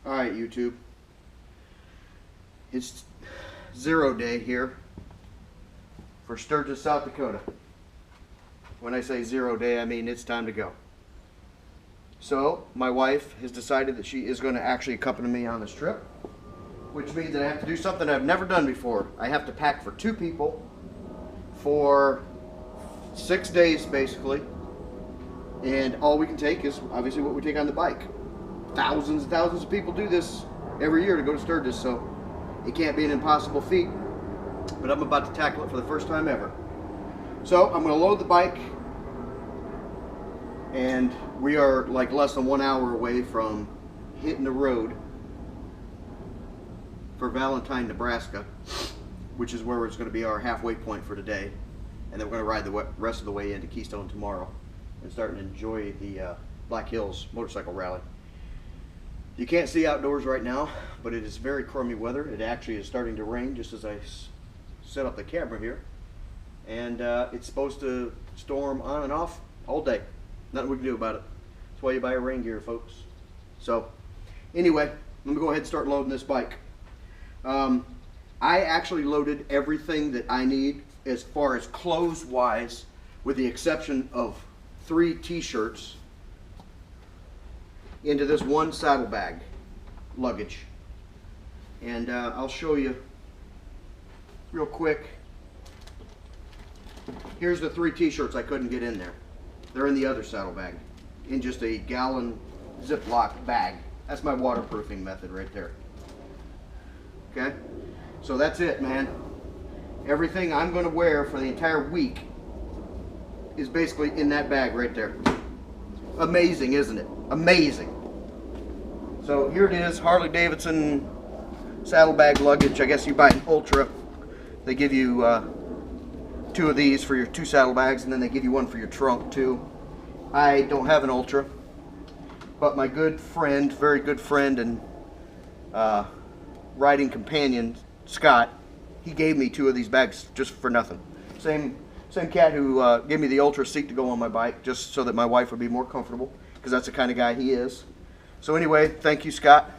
Alright, YouTube. It's 0 day here for Sturgis, South Dakota. When I say 0 day, I mean it's time to go. So, my wife has decided that she is going to actually accompany me on this trip, which means that I have to do something I've never done before. I have to pack for 2 people for 6 days, basically. And all we can take is obviously what we take on the bike. Thousands and thousands of people do this every year to go to Sturgis, so it can't be an impossible feat. But I'm about to tackle it for the first time ever. So I'm going to load the bike, and we are like less than 1 hour away from hitting the road for Valentine, Nebraska, which is where it's going to be our halfway point for today. And then we're going to ride the rest of the way into Keystone tomorrow and start to enjoy the Black Hills motorcycle rally. You can't see outdoors right now, but it is very crummy weather. It actually is starting to rain just as I set up the camera here. And it's supposed to storm on and off all day. Nothing we can do about it. That's why you buy a rain gear, folks. So, anyway, let me go ahead and start loading this bike. I actually loaded everything that I need as far as clothes-wise, with the exception of 3 t-shirts, into this one saddlebag luggage. And I'll show you real quick. Here's the 3 t-shirts I couldn't get in there. They're in the other saddlebag, in just a gallon Ziploc bag. That's my waterproofing method right there. Okay, so that's it, man. Everything I'm going to wear for the entire week is basically in that bag right there. Amazing, isn't it? Amazing. So here it is, Harley Davidson saddlebag luggage. I guess you buy an Ultra. They give you 2 of these for your 2 saddlebags, and then they give you 1 for your trunk too. I don't have an Ultra, but my good friend, very good friend and riding companion, Scott, he gave me 2 of these bags just for nothing. Same cat who gave me the Ultra seat to go on my bike, just so that my wife would be more comfortable, because that's the kind of guy he is. So anyway, thank you, Scott.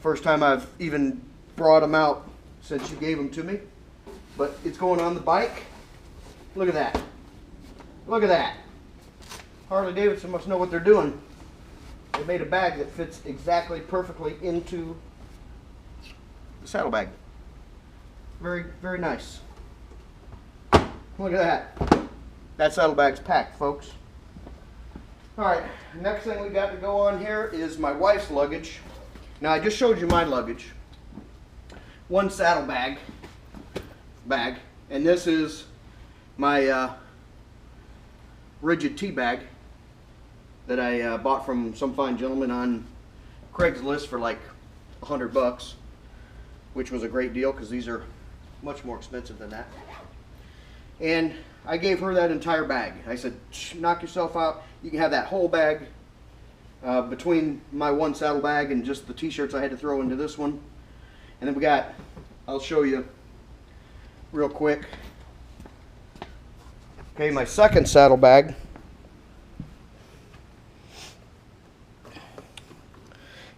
First time I've even brought them out since you gave them to me. But it's going on the bike. Look at that. Look at that. Harley Davidson must know what they're doing. They made a bag that fits exactly perfectly into the saddlebag. Very, very nice. Look at that. That saddlebag's packed, folks. Alright, next thing we got to go on here is my wife's luggage. Now, I just showed you my luggage. 1 saddlebag bag, and this is my rigid tea bag that I bought from some fine gentleman on Craigslist for like $100, which was a great deal because these are much more expensive than that. And I gave her that entire bag. I said, knock yourself out. You can have that whole bag between my 1 saddlebag and just the t-shirts I had to throw into this one. And then we got, I'll show you real quick. Okay, my second saddlebag.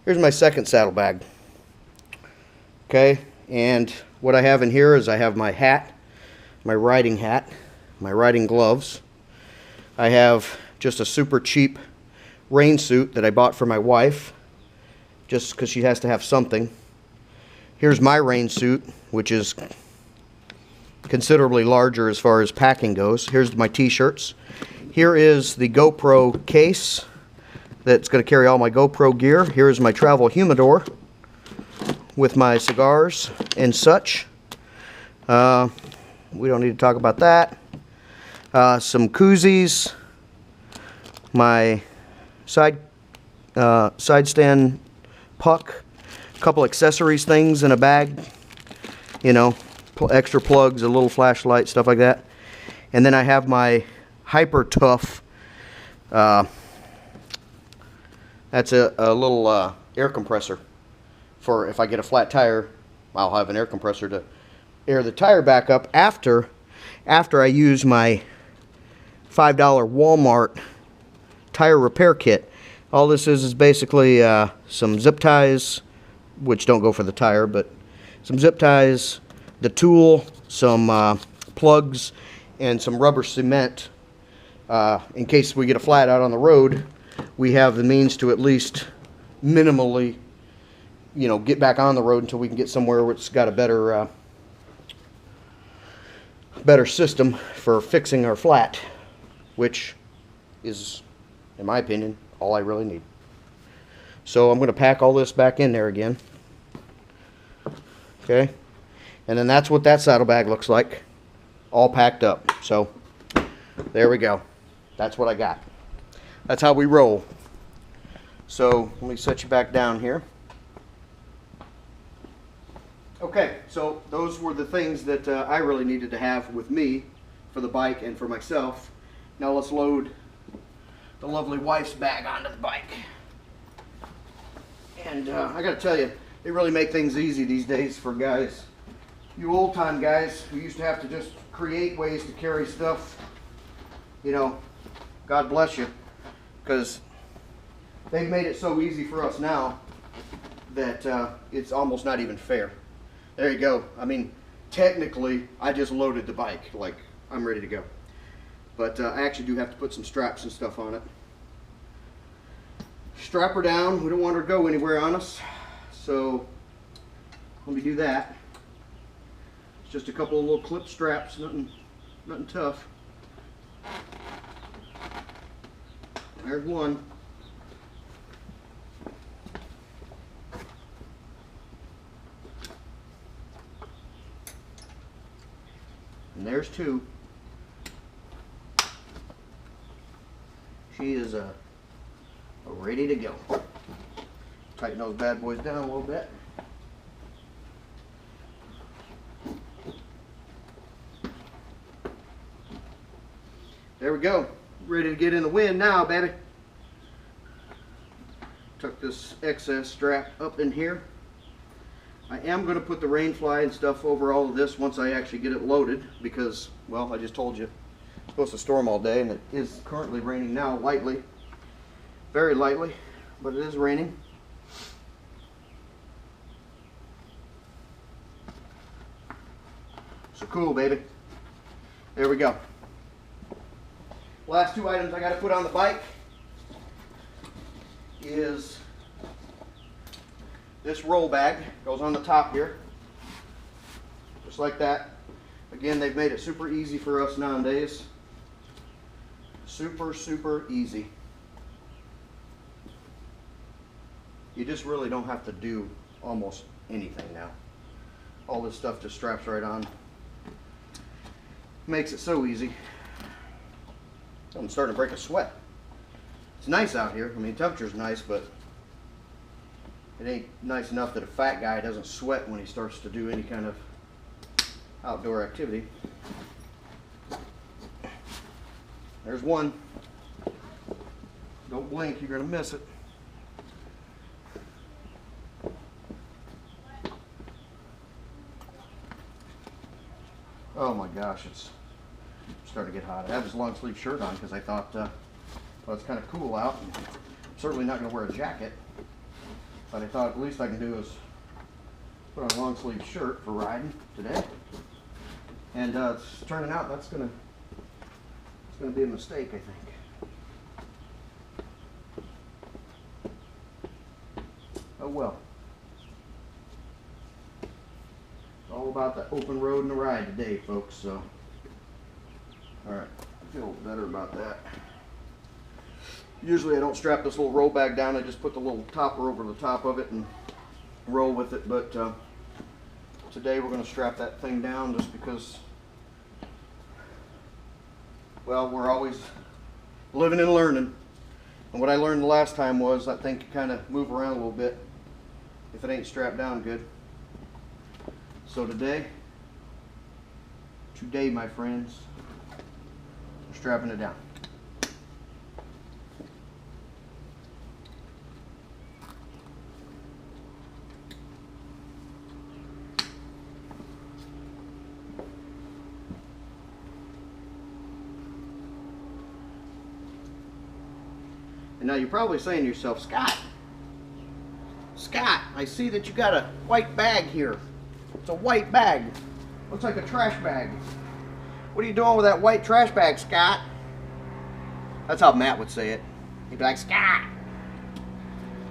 Here's my second saddlebag. Okay, and what I have in here is I have my hat, my riding hat, my riding gloves. I have just a super cheap rain suit that I bought for my wife, just because she has to have something. Here's my rain suit, which is considerably larger as far as packing goes. Here's my t-shirts. Here is the GoPro case that's going to carry all my GoPro gear. Here's my travel humidor with my cigars and such. We don't need to talk about that. Some koozies, my side stand puck, a couple accessories things in a bag, you know, extra plugs, a little flashlight, stuff like that. And then I have my Hyper Tough, that's a little air compressor for if I get a flat tire. I'll have an air compressor to air the tire back up after I use my $5 Walmart tire repair kit. All this is basically some zip ties, which don't go for the tire, but some zip ties, the tool, some plugs, and some rubber cement. In case we get a flat out on the road, we have the means to at least minimally, you know, get back on the road until we can get somewhere where it's got a better system for fixing our flat, which is, in my opinion, all I really need. So I'm going to pack all this back in there again. Okay, and then that's what that saddlebag looks like, all packed up. So there we go. That's what I got. That's how we roll. So let me set you back down here. Okay, so those were the things that I really needed to have with me for the bike and for myself. Now let's load the lovely wife's bag onto the bike. And I gotta tell you, they really make things easy these days for guys. You old time guys who used to have to just create ways to carry stuff, you know, God bless you, because they've made it so easy for us now that it's almost not even fair. There you go. I mean, technically, I just loaded the bike, like I'm ready to go. But I actually do have to put some straps and stuff on it. Strap her down. We don't want her to go anywhere on us. So let me do that. It's just a couple of little clip straps, nothing tough. There's one. And there's two. She is ready to go. Tighten those bad boys down a little bit. There we go. Ready to get in the wind now, baby. Tuck this excess strap up in here. I am going to put the rain fly and stuff over all of this once I actually get it loaded because, well, I just told you it's supposed to storm all day, and it is currently raining now, lightly. Very lightly, but it is raining. So cool, baby. There we go. Last two items I got to put on the bike is this roll bag. Goes on the top here, just like that. Again, they've made it super easy for us nowadays. Super, super easy. You just really don't have to do almost anything now. All this stuff just straps right on. Makes it so easy. I'm starting to break a sweat. It's nice out here. I mean, temperature's nice, but it ain't nice enough that a fat guy doesn't sweat when he starts to do any kind of outdoor activity. There's one. Don't blink, you're going to miss it. Oh my gosh, it's starting to get hot. I have this long sleeve shirt on because I thought, well, it's kind of cool out. I'm certainly not going to wear a jacket. But I thought at least I can do is put on a long sleeve shirt for riding today. And it's turning out it's gonna be a mistake, I think. Oh well. It's all about the open road and the ride today, folks. So, all right, I feel better about that. Usually I don't strap this little roll bag down. I just put the little topper over the top of it and roll with it. But today we're going to strap that thing down just because, well, we're always living and learning. And what I learned the last time was that thing can kind of move around a little bit if it ain't strapped down good. So today, my friends, we're strapping it down. And now you're probably saying to yourself, Scott, I see that you got a white bag here. It's a white bag. Looks like a trash bag. What are you doing with that white trash bag, Scott? That's how Matt would say it. He'd be like, Scott!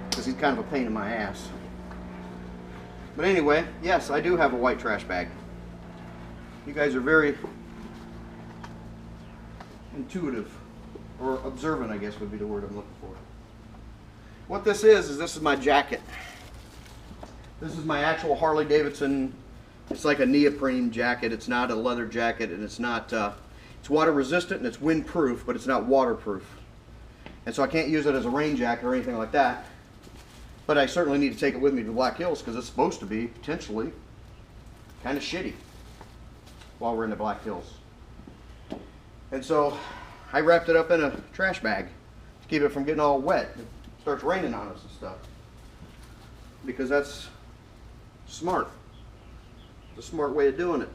Because he's kind of a pain in my ass. But anyway, yes, I do have a white trash bag. You guys are very intuitive, or observant, I guess would be the word I'm looking for. What this is this is my jacket. This is my actual Harley Davidson. It's like a neoprene jacket. It's not a leather jacket, and it's not, it's water resistant and it's windproof, but it's not waterproof. And so I can't use it as a rain jacket or anything like that. But I certainly need to take it with me to the Black Hills because it's supposed to be potentially kind of shitty while we're in the Black Hills. And so I wrapped it up in a trash bag to keep it from getting all wet. It starts raining on us and stuff. Because that's smart. It's a smart way of doing it.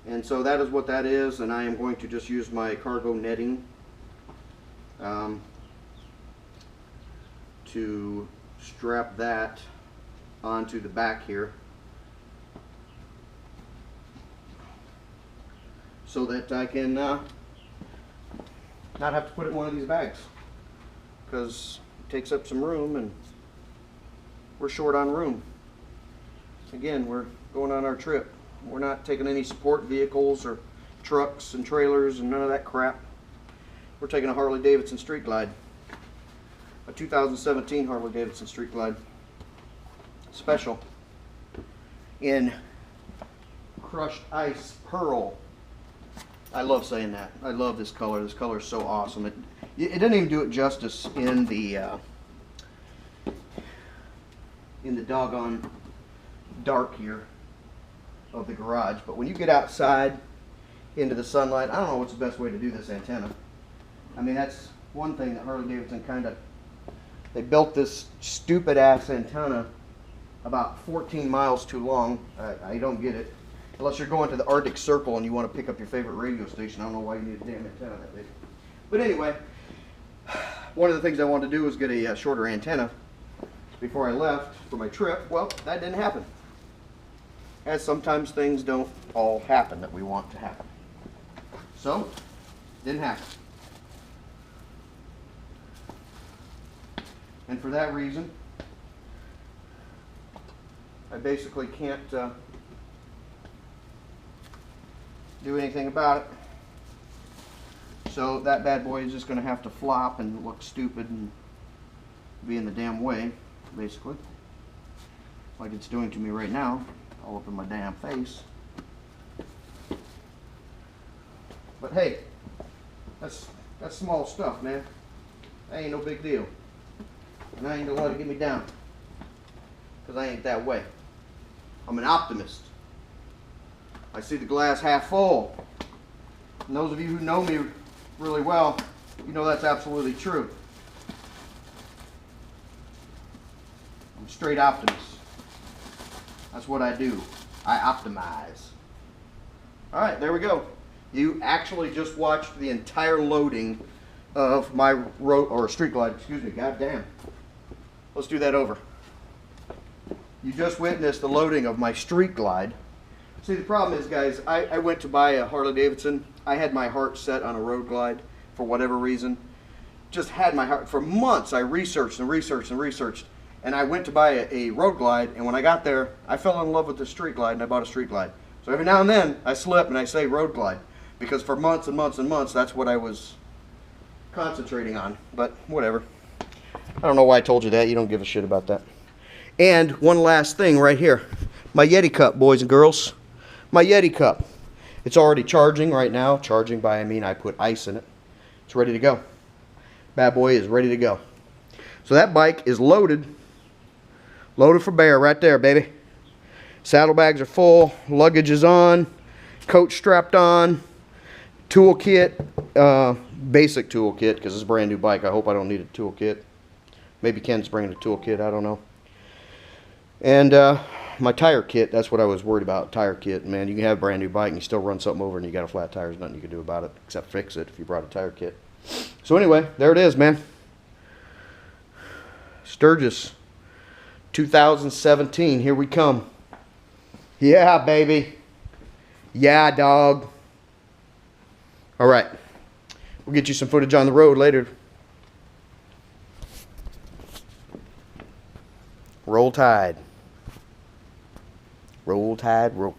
And so that is what that is, and I am going to just use my cargo netting to strap that onto the back here so that I can not have to put it in one of these bags, because it takes up some room and we're short on room. Again, we're going on our trip. We're not taking any support vehicles or trucks and trailers and none of that crap. We're taking a Harley Davidson Street Glide. A 2017 Harley Davidson Street Glide. Special. In crushed ice pearl. I love saying that. I love this color. This color is so awesome. It doesn't even do it justice in the doggone dark here of the garage. But when you get outside into the sunlight, I don't know what's the best way to do this antenna. I mean, that's one thing that Harley Davidson kind of, they built this stupid ass antenna about 14 miles too long. I don't get it. Unless you're going to the Arctic Circle and you want to pick up your favorite radio station. I don't know why you need a damn antenna that big. But anyway, one of the things I wanted to do was get a shorter antenna before I left for my trip. Well, that didn't happen. As sometimes things don't all happen that we want to happen. So, didn't happen. And for that reason, I basically can't do anything about it. So that bad boy is just going to have to flop and look stupid and be in the damn way, basically. Like it's doing to me right now, all up in my damn face. But hey, that's small stuff, man. That ain't no big deal. And I ain't gonna let it get me down. Because I ain't that way. I'm an optimist. I see the glass half full. And those of you who know me really well, you know that's absolutely true. I'm a straight optimist. That's what I do. I optimize. Alright, there we go. You actually just watched the entire loading of my Street Glide, excuse me, goddamn. Let's do that over. You just witnessed the loading of my Street Glide. See, the problem is, guys, I went to buy a Harley Davidson. I had my heart set on a road glide for whatever reason. Just had my heart. For months, I researched and researched and researched. And I went to buy a road glide, and when I got there, I fell in love with the Street Glide, and I bought a Street Glide. So every now and then, I slip and I say road glide. Because for months and months and months, that's what I was concentrating on. But whatever. I don't know why I told you that. You don't give a shit about that. And one last thing right here. My Yeti cup, boys and girls. My Yeti cup. It's already charging right now. Charging by, I mean, I put ice in it. It's ready to go. Bad boy is ready to go. So that bike is loaded. Loaded for bear right there, baby. Saddlebags are full. Luggage is on. Coat strapped on. Toolkit. Basic toolkit because it's a brand new bike. I hope I don't need a toolkit. Maybe Ken's bringing a toolkit. I don't know. And my tire kit, that's what I was worried about, tire kit. Man, you can have a brand new bike and you still run something over and you got a flat tire. There's nothing you can do about it except fix it if you brought a tire kit. So anyway, there it is, man. Sturgis 2017. Here we come. Yeah, baby. Yeah, dog. All right. We'll get you some footage on the road later. Roll Tide. Roll Tide, roll.